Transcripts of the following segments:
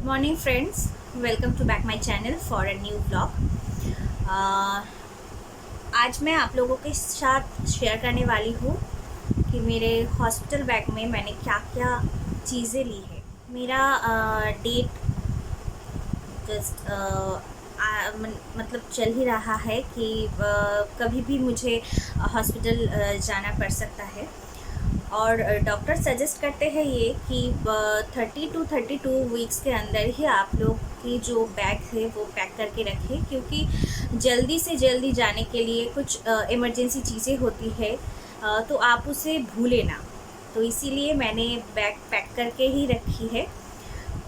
Good morning friends, welcome to back my channel for a new blog. आज मैं आप लोगों के साथ शेयर करने वाली हूँ कि मेरे हॉस्पिटल बैग में मैंने क्या क्या चीज़ें ली है। मेरा डेट जस्ट मतलब चल ही रहा है कि कभी भी मुझे हॉस्पिटल जाना पड़ सकता है और डॉक्टर सजेस्ट करते हैं ये कि 30 to 32 वीक्स के अंदर ही आप लोग की जो बैग है वो पैक करके रखें, क्योंकि जल्दी से जल्दी जाने के लिए कुछ इमरजेंसी चीज़ें होती है तो आप उसे भूलें ना। तो इसीलिए मैंने बैग पैक करके ही रखी है।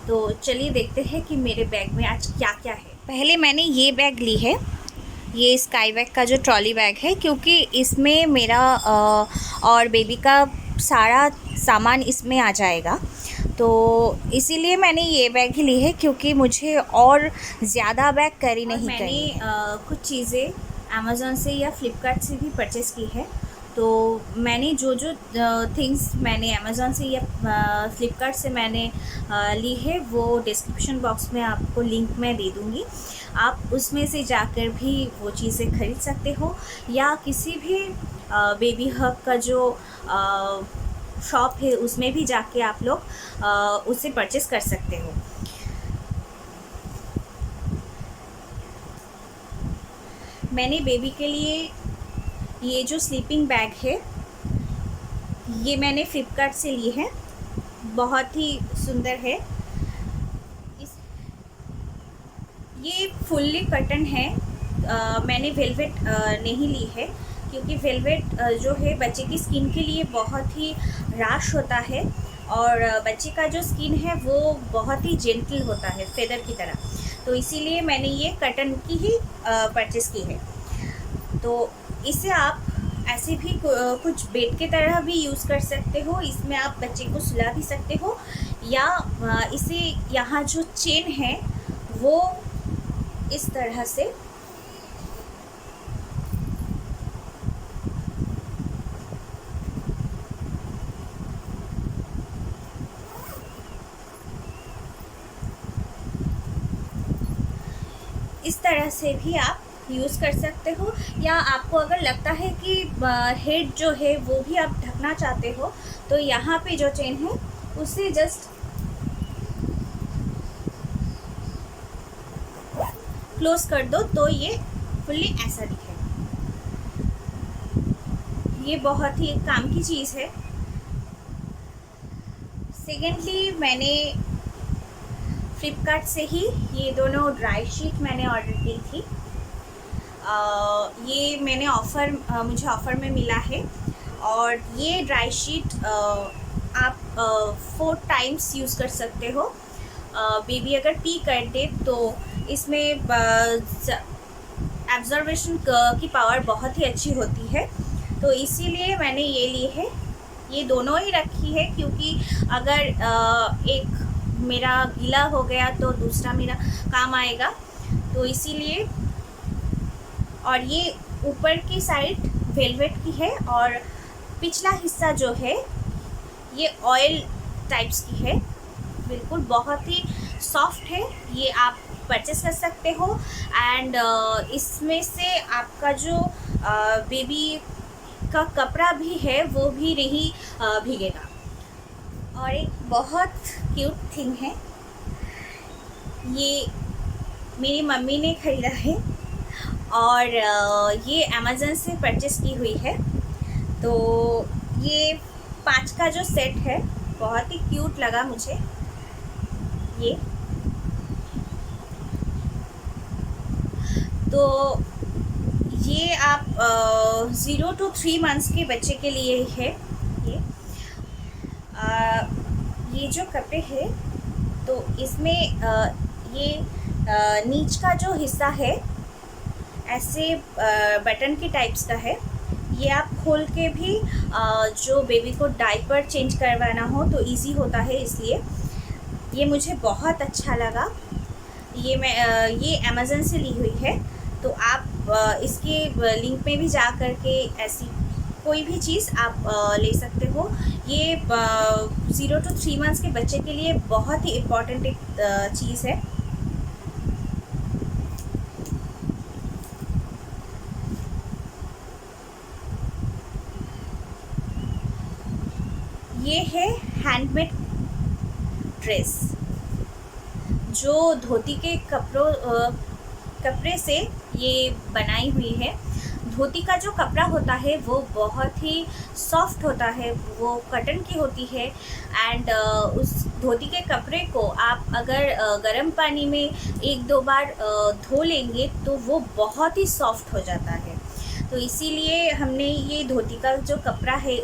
तो चलिए देखते हैं कि मेरे बैग में आज क्या क्या है। पहले मैंने ये बैग ली है, ये स्काई बैग का जो ट्रॉली बैग है, क्योंकि इसमें मेरा और बेबी का सारा सामान इसमें आ जाएगा। तो इसीलिए मैंने ये बैग ही ली है, क्योंकि मुझे और ज़्यादा बैग कैरी नहीं करनी है। कुछ चीज़ें अमेज़ॉन से या फ्लिपकार्ट से भी परचेस की है। तो मैंने जो जो थिंग्स मैंने अमेज़ॉन से या फ्लिपकार्ट से मैंने ली है वो डिस्क्रिप्शन बॉक्स में आपको लिंक मैं दे दूँगी। आप उसमें से जाकर भी वो चीज़ें खरीद सकते हो, या किसी भी बेबी हग का जो शॉप है उसमें भी जाके आप लोग उसे परचेस कर सकते हो। मैंने बेबी के लिए ये जो स्लीपिंग बैग है ये मैंने फ्लिपकार्ट से ली है, बहुत ही सुंदर है। ये फुल्ली कटन है। मैंने वेलवेट नहीं ली है, क्योंकि वेलवेट जो है बच्चे की स्किन के लिए बहुत ही रैश होता है और बच्चे का जो स्किन है वो बहुत ही जेंटल होता है, फेदर की तरह। तो इसीलिए मैंने ये कटन की ही परचेस की है। तो इसे आप ऐसे भी कुछ बेड के तरह भी यूज़ कर सकते हो। इसमें आप बच्चे को सुला भी सकते हो, या इसे यहाँ जो चेन है वो इस तरह से भी आप यूज़ कर सकते हो। या आपको अगर लगता है कि हेड जो है वो भी आप ढकना चाहते हो, तो यहाँ पे जो चेन है उसे जस्ट क्लोज कर दो तो ये फुल्ली ऐसा दिखेगा। ये बहुत ही काम की चीज़ है। सेकेंडली, मैंने फ्लिपकार्ट से ही ये दोनों ड्राई शीट मैंने ऑर्डर की थी। ये मैंने मुझे ऑफ़र में मिला है। और ये ड्राई शीट आप 4 टाइम्स यूज़ कर सकते हो। बेबी अगर पी कर दे तो इसमें एब्जॉर्बेशन की पावर बहुत ही अच्छी होती है। तो इसीलिए मैंने ये ली है। ये दोनों ही रखी है, क्योंकि अगर एक मेरा गीला हो गया तो दूसरा मेरा काम आएगा। तो इसीलिए, और ये ऊपर की साइड वेलवेट की है और पिछला हिस्सा जो है ये ऑयल टाइप्स की है, बिल्कुल बहुत ही सॉफ्ट है। ये आप परचेस कर सकते हो। एंड इसमें से आपका जो बेबी का कपड़ा भी है वो भी नहीं भीगेगा। और एक बहुत क्यूट थिंग है, ये मेरी मम्मी ने ख़रीदा है और ये अमेज़न से परचेस की हुई है। तो ये 5 का जो सेट है बहुत ही क्यूट लगा मुझे। ये तो ये आप 0 to 3 मंथ्स के बच्चे के लिए है। ये जो कपड़े हैं तो इसमें ये नीच का जो हिस्सा है ऐसे बटन के टाइप्स का है। ये आप खोल के भी जो बेबी को डायपर चेंज करवाना हो तो इजी होता है, इसलिए ये मुझे बहुत अच्छा लगा। ये अमेज़न से ली हुई है। तो आप इसके लिंक में भी जा कर के ऐसी कोई भी चीज़ आप ले सकते हो। ये 0 to 3 मंथ्स के बच्चे के लिए बहुत ही इम्पॉर्टेंट एक चीज़ है। ये है हैंडमेड ड्रेस, जो धोती के कपड़े से ये बनाई हुई है। धोती का जो कपड़ा होता है वो बहुत ही सॉफ्ट होता है, वो कॉटन की होती है। एंड उस धोती के कपड़े को आप अगर गर्म पानी में 1-2 बार धो लेंगे तो वो बहुत ही सॉफ्ट हो जाता है। तो इसीलिए हमने ये धोती का जो कपड़ा है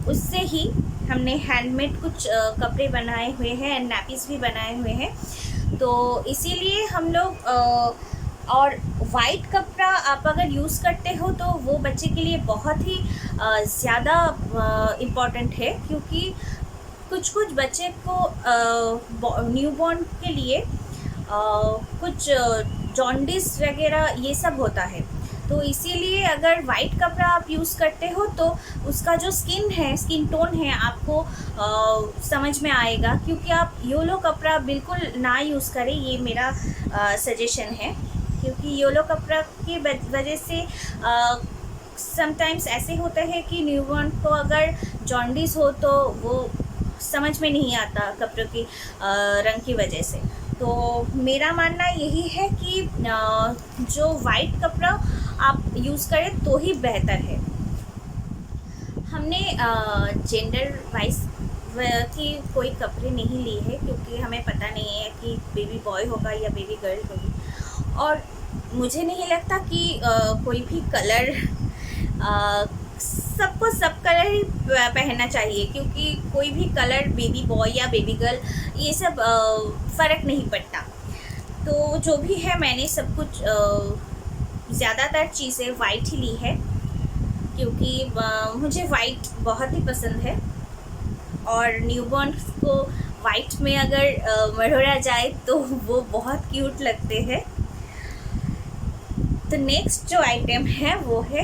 उससे ही हमने हैंडमेड कुछ कपड़े बनाए हुए हैं एंड नैपीज़ भी बनाए हुए हैं। तो इसीलिए हम लोग और वाइट कपड़ा आप अगर यूज़ करते हो तो वो बच्चे के लिए बहुत ही ज़्यादा इम्पॉर्टेंट है, क्योंकि कुछ बच्चे को न्यूबॉर्न के लिए कुछ जॉन्डिस वगैरह ये सब होता है। तो इसीलिए अगर वाइट कपड़ा आप यूज़ करते हो तो उसका जो स्किन टोन है आपको समझ में आएगा। क्योंकि आप येलो कपड़ा बिल्कुल ना यूज़ करें, ये मेरा सजेशन है। क्योंकि येलो कपड़ा की वजह से समटाइम्स ऐसे होता है कि न्यूबॉर्न को अगर जॉन्डिस हो तो वो समझ में नहीं आता कपड़ों की रंग की वजह से। तो मेरा मानना यही है कि जो वाइट कपड़ा आप यूज़ करें तो ही बेहतर है। हमने जेंडर वाइज की कोई कपड़े नहीं लिए हैं, क्योंकि हमें पता नहीं है कि बेबी बॉय होगा या बेबी गर्ल होगी। और मुझे नहीं लगता कि कोई भी कलर सबको सब कलर ही पहनना चाहिए, क्योंकि कोई भी कलर बेबी बॉय या बेबी गर्ल ये सब फ़र्क नहीं पड़ता। तो जो भी है मैंने सब कुछ ज़्यादातर चीज़ें वाइट ही ली है, क्योंकि मुझे वाइट बहुत ही पसंद है। और न्यूबॉर्न को वाइट में अगर मढ़ोड़ा जाए तो वो बहुत क्यूट लगते हैं। तो नेक्स्ट जो आइटम है वो है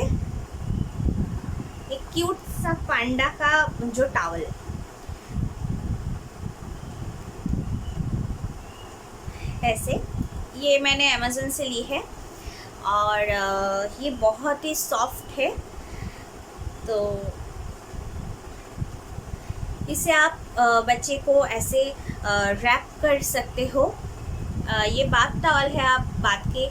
एक क्यूट सा पांडा का जो टॉवल। ऐसे ये मैंने अमेज़न से ली है और ये बहुत ही सॉफ्ट है। तो इसे आप बच्चे को ऐसे रैप कर सकते हो। ये बाथ टॉवल है, आप बाथ के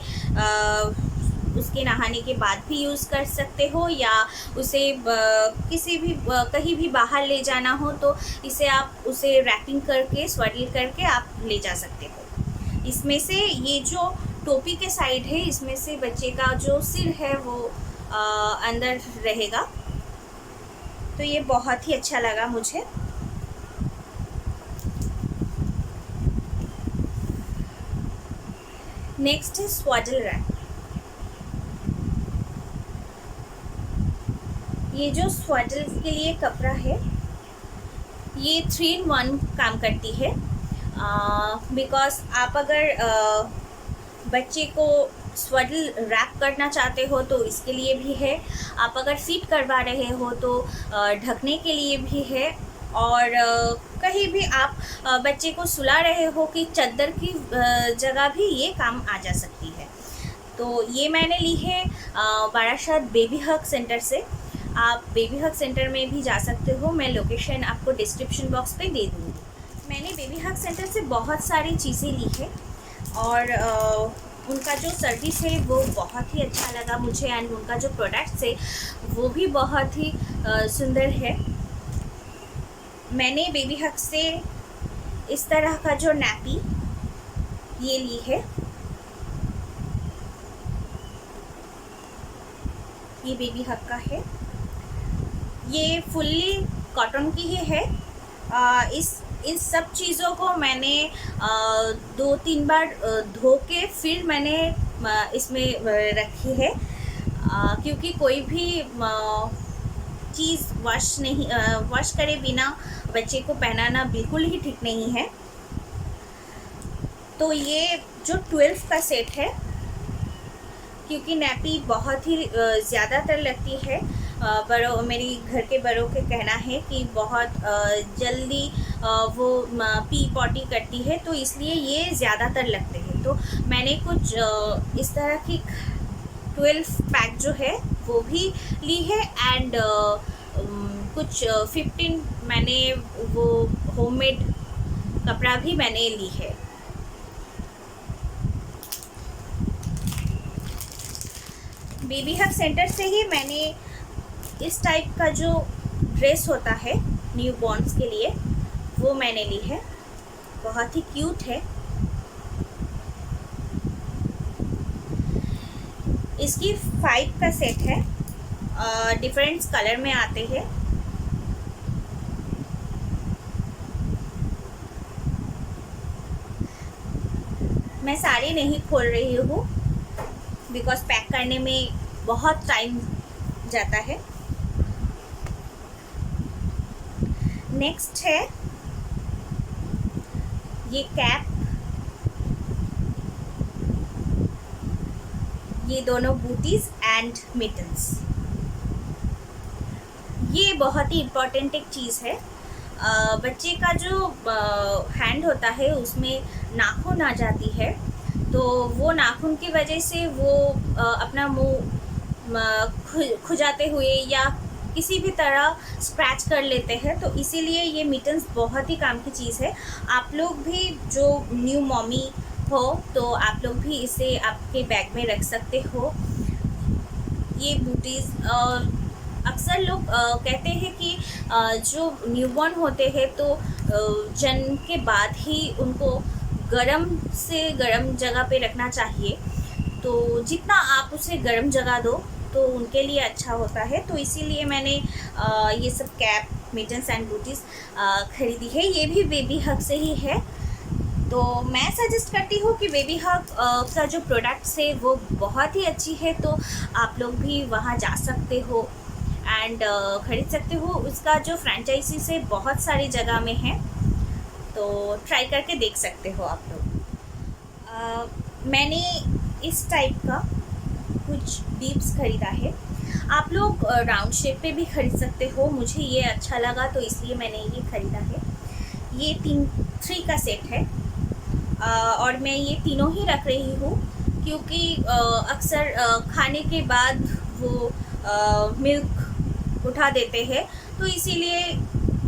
उसके नहाने के बाद भी यूज़ कर सकते हो, या उसे किसी भी कहीं भी बाहर ले जाना हो तो इसे आप उसे रैपिंग करके स्वेडल करके आप ले जा सकते हो। इसमें से ये जो टोपी के साइड है इसमें से बच्चे का जो सिर है वो अंदर रहेगा। तो ये बहुत ही अच्छा लगा मुझे। नेक्स्ट है स्वेडल रैप। ये जो स्वेडल के लिए कपड़ा है ये 3-in-1 काम करती है। बिकॉज आप अगर बच्चे को स्वेडल रैप करना चाहते हो तो इसके लिए भी है, आप अगर फिट करवा रहे हो तो ढकने के लिए भी है, और कहीं भी आप बच्चे को सुला रहे हो कि चादर की जगह भी ये काम आ जा सकती है। तो ये मैंने ली है बारासात बेबी हग सेंटर से। आप बेबी हग सेंटर में भी जा सकते हो, मैं लोकेशन आपको डिस्क्रिप्शन बॉक्स पे दे दूँगी। मैंने बेबी हग सेंटर से बहुत सारी चीज़ें ली है और उनका जो सर्विस है वो बहुत ही अच्छा लगा मुझे, एंड उनका जो प्रोडक्ट्स है वो भी बहुत ही सुंदर है। मैंने बेबी हग से इस तरह का जो नैपी ये ली है, ये बेबी हग का है, ये फुल्ली कॉटन की ही है। इस सब चीज़ों को मैंने 2-3 बार धो के फिर मैंने इसमें रखी है, क्योंकि कोई भी चीज़ वॉश करे बिना बच्चे को पहनाना बिल्कुल ही ठीक नहीं है। तो ये जो 12 का सेट है, क्योंकि नैपी बहुत ही ज़्यादातर लगती है बड़ों, मेरी घर के बड़ों के कहना है कि बहुत जल्दी वो पी पॉटी करती है, तो इसलिए ये ज़्यादातर लगते हैं। तो मैंने कुछ इस तरह की 12 पैक जो है वो भी ली है, एंड कुछ 15 मैंने वो होममेड कपड़ा भी मैंने ली है। बेबी हग सेंटर से ही मैंने इस टाइप का जो ड्रेस होता है न्यू बॉर्न्स के लिए वो मैंने ली है। बहुत ही क्यूट है। इसकी 5 का सेट है, डिफरेंट कलर में आते हैं। मैं साड़ी नहीं खोल रही हूँ बिकॉज पैक करने में बहुत टाइम जाता है। नेक्स्ट है ये कैप, ये दोनों बूटीज एंड मिटन्स। ये बहुत ही इम्पोर्टेंट एक चीज़ है। बच्चे का जो हैंड होता है उसमें नाखून आ जाती है, तो वो नाखून की वजह से वो अपना मुंह खुजाते हुए या किसी भी तरह स्क्रैच कर लेते हैं। तो इसीलिए ये मिटन्स बहुत ही काम की चीज़ है। आप लोग भी जो न्यू मॉमी हो तो आप लोग भी इसे आपके बैग में रख सकते हो। ये बूटीज़ अक्सर लोग कहते हैं कि जो न्यूबॉर्न होते हैं तो जन्म के बाद ही उनको गरम से गरम जगह पे रखना चाहिए। तो जितना आप उसे गरम जगह दो तो उनके लिए अच्छा होता है। तो इसीलिए मैंने ये सब कैप, मिटन्स एंड बूटीज़ खरीदी है। ये भी बेबी हग से ही है। तो मैं सजेस्ट करती हूँ कि बेबी हग का जो प्रोडक्ट्स है वो बहुत ही अच्छी है। तो आप लोग भी वहाँ जा सकते हो एंड ख़रीद सकते हो। उसका जो फ्रेंचाइजी से बहुत सारी जगह में है, तो ट्राई करके देख सकते हो आप लोग। मैंने इस टाइप का कुछ बीब्स ख़रीदा है। आप लोग राउंड शेप पे भी ख़रीद सकते हो। मुझे ये अच्छा लगा तो इसलिए मैंने ये ख़रीदा है। ये 3 का सेट है और मैं ये तीनों ही रख रही हूँ क्योंकि अक्सर खाने के बाद वो मिल्क उठा देते हैं, तो इसीलिए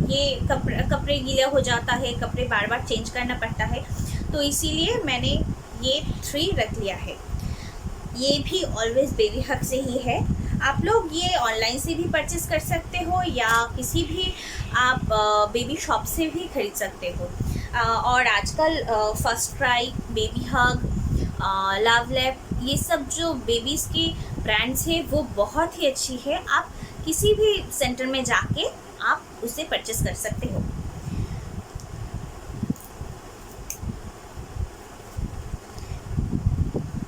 ये कपड़े गीला हो जाता है, कपड़े बार बार चेंज करना पड़ता है। तो इसीलिए मैंने ये 3 रख लिया है। ये भी ऑलवेज बेबी हग से ही है। आप लोग ये ऑनलाइन से भी परचेज़ कर सकते हो या किसी भी आप बेबी शॉप से भी खरीद सकते हो। और आजकल फर्स्ट क्राई, बेबी हग, लवलैप, ये सब जो बेबीज़ की ब्रांड्स है वो बहुत ही अच्छी है। आप किसी भी सेंटर में जाके आप उसे परचेज़ कर सकते हो।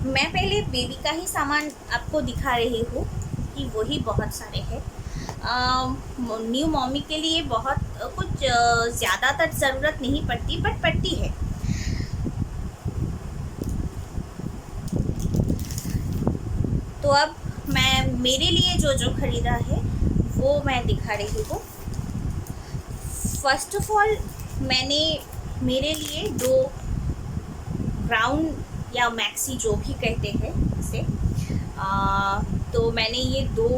मैं पहले बेबी का ही सामान आपको दिखा रही हूँ कि वही बहुत सारे हैं। न्यू मॉमी के लिए बहुत कुछ ज़्यादातर ज़रूरत नहीं पड़ती, बट पड़ती है। तो अब मैं मेरे लिए जो ख़रीदा है वो मैं दिखा रही हूँ। फर्स्ट ऑफ ऑल मैंने मेरे लिए 2 ग्राउंड या मैक्सी जो भी कहते हैं इसे, तो मैंने ये 2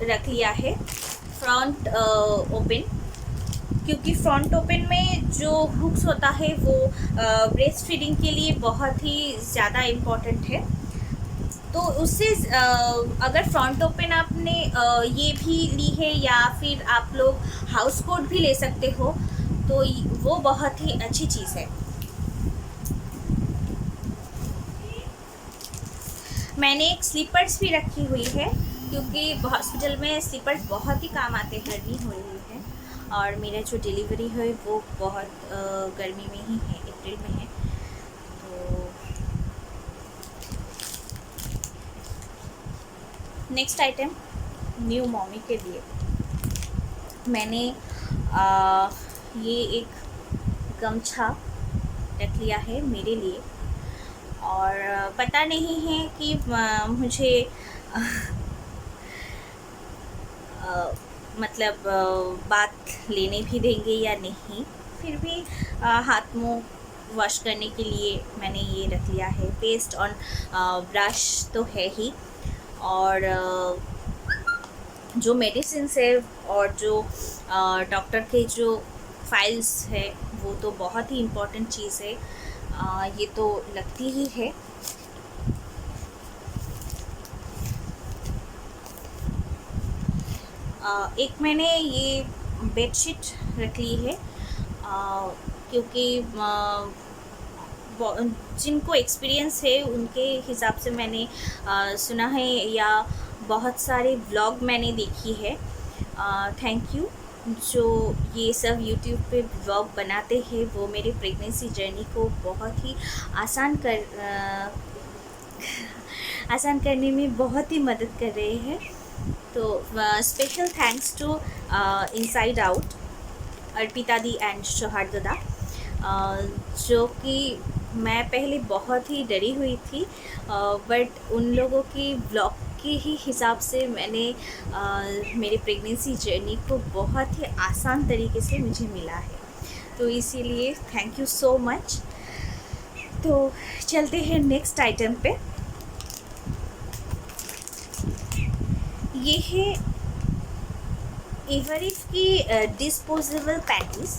रख लिया है। फ्रंट ओपन, क्योंकि फ्रंट ओपन में जो हुक्स होता है वो ब्रेस्ट फीडिंग के लिए बहुत ही ज़्यादा इम्पॉर्टेंट है। तो उससे अगर फ्रंट ओपन आपने ये भी ली है या फिर आप लोग हाउस कोट भी ले सकते हो, तो वो बहुत ही अच्छी चीज़ है। मैंने एक स्लीपर्स भी रखी हुई है क्योंकि हॉस्पिटल में स्लीपर्स बहुत ही काम आते हैं। गर्मी हो रही है और मेरा जो डिलीवरी है वो बहुत गर्मी में ही है, अप्रैल में है। तो नेक्स्ट आइटम न्यू मॉमी के लिए मैंने ये एक गमछा रख लिया है मेरे लिए। और पता नहीं है कि मुझे मतलब बात लेने भी देंगे या नहीं, फिर भी हाथ मुंह वॉश करने के लिए मैंने ये रख लिया है। पेस्ट ऑन ब्रश तो है ही, और जो मेडिसिन है और जो डॉक्टर के जो फाइल्स है वो तो बहुत ही इम्पोर्टेंट चीज़ है, ये तो लगती ही है। एक मैंने ये बेडशीट रख ली है, क्योंकि जिनको एक्सपीरियंस है उनके हिसाब से मैंने सुना है, या बहुत सारे व्लॉग मैंने देखी है। थैंक यू जो ये सब यूट्यूब पे व्लॉग बनाते हैं, वो मेरे प्रेगनेंसी जर्नी को बहुत ही आसान करने में बहुत ही मदद कर रहे हैं। तो special thanks to inside out, Arpita di and Sohar dada, जो कि मैं पहले बहुत ही डरी हुई थी, बट उन लोगों की व्लॉग के ही हिसाब से मैंने मेरे प्रेगनेंसी जर्नी को बहुत ही आसान तरीके से मुझे मिला है, तो इसीलिए थैंक यू सो मच। तो चलते हैं नेक्स्ट आइटम पे। ये है एवरिफ की डिस्पोजेबल पैंटीज़,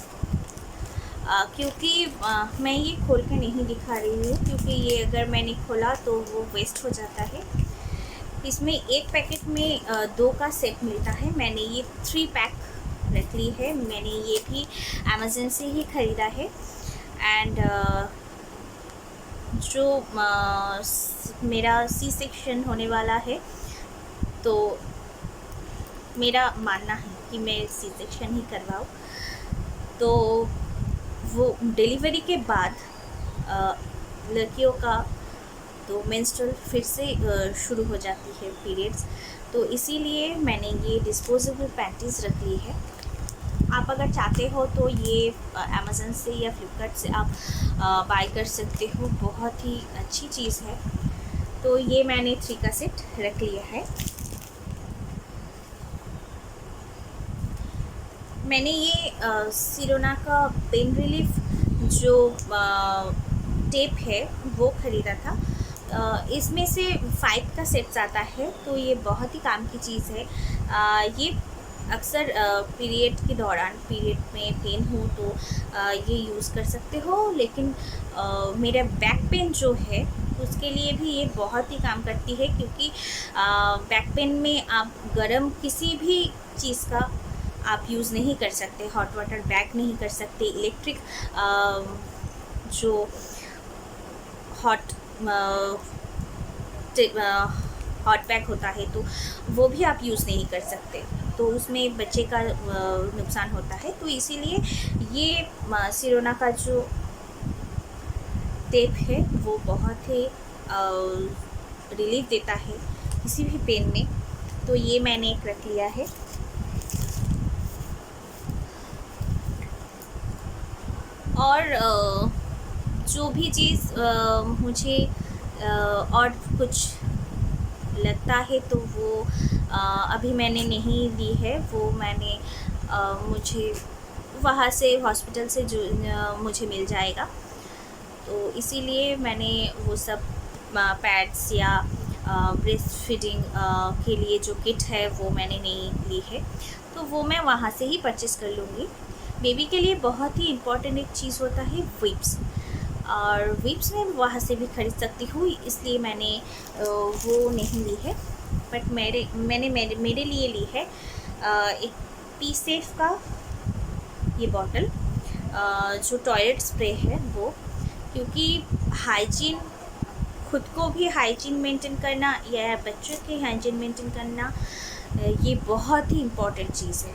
क्योंकि मैं ये खोल के नहीं दिखा रही हूँ, क्योंकि ये अगर मैंने खोला तो वो वेस्ट हो जाता है। इसमें एक पैकेट में 2 का सेट मिलता है। मैंने ये 3 पैक रख ली है। मैंने ये भी अमेज़न से ही ख़रीदा है। एंड जो मेरा सी सेक्शन होने वाला है, तो मेरा मानना है कि मैं सी सेक्शन ही करवाऊँ, तो वो डिलीवरी के बाद लड़कियों का तो मेंस्ट्रुअल फिर से शुरू हो जाती है, पीरियड्स, तो इसीलिए मैंने ये डिस्पोजेबल पैंटीज़ रख ली है। आप अगर चाहते हो तो ये अमेज़न से या फ्लिपकार्ट से आप बाय कर सकते हो, बहुत ही अच्छी चीज़ है। तो ये मैंने 3 का सेट रख लिया है। मैंने ये सिरोना का पेन रिलीफ जो टेप है वो ख़रीदा था। इसमें से 5 का सेट्स आता है, तो ये बहुत ही काम की चीज़ है। ये अक्सर पीरियड के दौरान, पीरियड में पेन हो तो ये यूज़ कर सकते हो, लेकिन मेरा बैक पेन जो है उसके लिए भी ये बहुत ही काम करती है, क्योंकि बैक पेन में आप गरम किसी भी चीज़ का आप यूज़ नहीं कर सकते, हॉट वाटर बैग नहीं कर सकते, इलेक्ट्रिक जो हॉट बैग होता है तो वो भी आप यूज़ नहीं कर सकते, तो उसमें बच्चे का नुकसान होता है। तो इसीलिए ये सिरोना का जो टेप है वो बहुत ही रिलीफ देता है किसी भी पेन में, तो ये मैंने एक रख लिया है। और जो भी चीज़ मुझे और कुछ लगता है तो वो अभी मैंने नहीं ली है, वो मैंने मुझे वहाँ से हॉस्पिटल से जो मुझे मिल जाएगा, तो इसीलिए मैंने वो सब पैड्स या ब्रेस्ट फीडिंग के लिए जो किट है वो मैंने नहीं ली है, तो वो मैं वहाँ से ही परचेज़ कर लूँगी। बेबी के लिए बहुत ही इम्पॉर्टेंट एक चीज़ होता है विप्स, और विप्स मैं वहाँ से भी खरीद सकती हूँ, इसलिए मैंने वो नहीं ली है। बट मैंने मेरे लिए ली है एक पीसेफ का ये बॉटल, जो टॉयलेट स्प्रे है वो, क्योंकि हाइजीन, खुद को भी हाइजीन मेंटेन करना या बच्चों के हाइजीन मेंटेन करना, ये बहुत ही इम्पॉर्टेंट चीज़ है।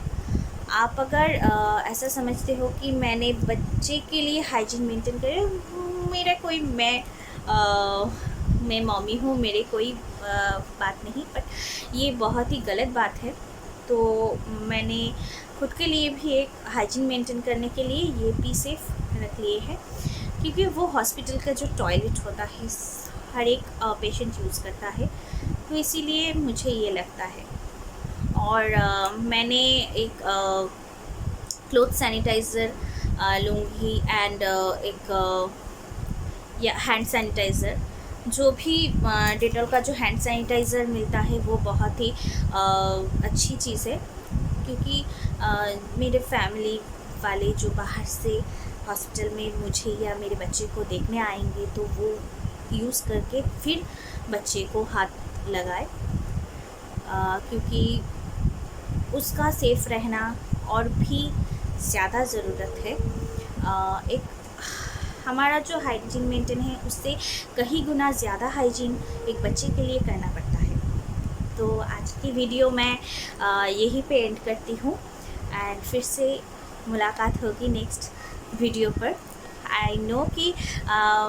आप अगर ऐसा समझते हो कि मैंने बच्चे के लिए हाइजीन मेंटेन करे, मेरा कोई मैं मम्मी हूँ, मेरे कोई बात नहीं, पर ये बहुत ही गलत बात है। तो मैंने खुद के लिए भी एक हाइजीन मेंटेन करने के लिए ये पीसेफ रख लिए है, क्योंकि वो हॉस्पिटल का जो टॉयलेट होता है हर एक पेशेंट यूज़ करता है, तो इसीलिए मुझे ये लगता है। और मैंने एक क्लोथ सैनिटाइज़र लूँगी एंड एक या हैंड सैनिटाइज़र। जो भी डेटॉल का जो हैंड सैनिटाइज़र मिलता है वो बहुत ही अच्छी चीज़ है, क्योंकि मेरे फैमिली वाले जो बाहर से हॉस्पिटल में मुझे या मेरे बच्चे को देखने आएंगे तो वो यूज़ करके फिर बच्चे को हाथ लगाए, क्योंकि उसका सेफ़ रहना और भी ज़्यादा ज़रूरत है। एक हमारा जो हाइजीन मेंटेन है उससे कहीं गुना ज़्यादा हाइजीन एक बच्चे के लिए करना पड़ता है। तो आज की वीडियो मैं यहीं पे एंड करती हूँ एंड फिर से मुलाकात होगी नेक्स्ट वीडियो पर। आई नो कि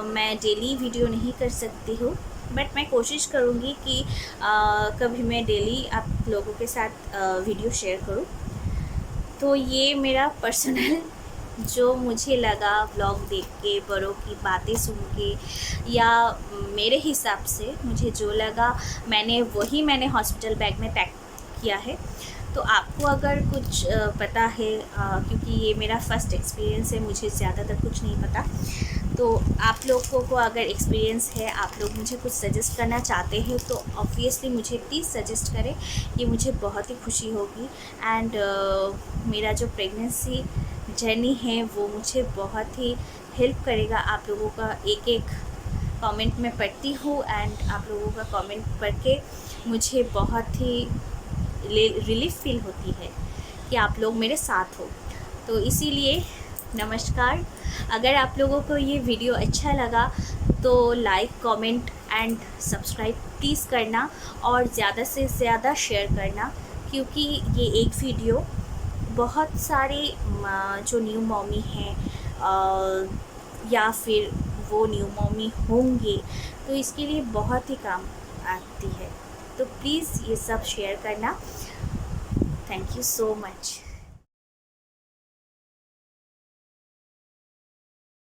मैं डेली वीडियो नहीं कर सकती हूँ, बट मैं कोशिश करूँगी कि कभी मैं डेली आप लोगों के साथ वीडियो शेयर करूँ। तो ये मेरा पर्सनल जो मुझे लगा व्लॉग देख के, बड़ों की बातें सुन के, या मेरे हिसाब से मुझे जो लगा मैंने हॉस्पिटल बैग में पैक किया है। तो आपको अगर कुछ पता है, क्योंकि ये मेरा फर्स्ट एक्सपीरियंस है, मुझे ज़्यादातर कुछ नहीं पता, तो आप लोगों को अगर एक्सपीरियंस है, आप लोग मुझे कुछ सजेस्ट करना चाहते हैं तो ऑब्वियसली मुझे प्लीज़ सजेस्ट करें, ये मुझे बहुत ही खुशी होगी। एंड मेरा जो प्रेगनेंसी जर्नी है वो मुझे बहुत ही हेल्प करेगा। आप लोगों का एक एक कमेंट में पढ़ती हूँ एंड आप लोगों का कमेंट पढ़ के मुझे बहुत ही रिलीफ फील होती है कि आप लोग मेरे साथ हो। तो इसीलिए नमस्कार। अगर आप लोगों को ये वीडियो अच्छा लगा तो like, comment and subscribe please करना और ज़्यादा से ज़्यादा शेयर करना, क्योंकि ये एक वीडियो बहुत सारे जो न्यू मॉमी हैं या फिर वो न्यू मॉमी होंगे तो इसके लिए बहुत ही काम आती है। तो प्लीज़ ये सब शेयर करना। Thank you so much.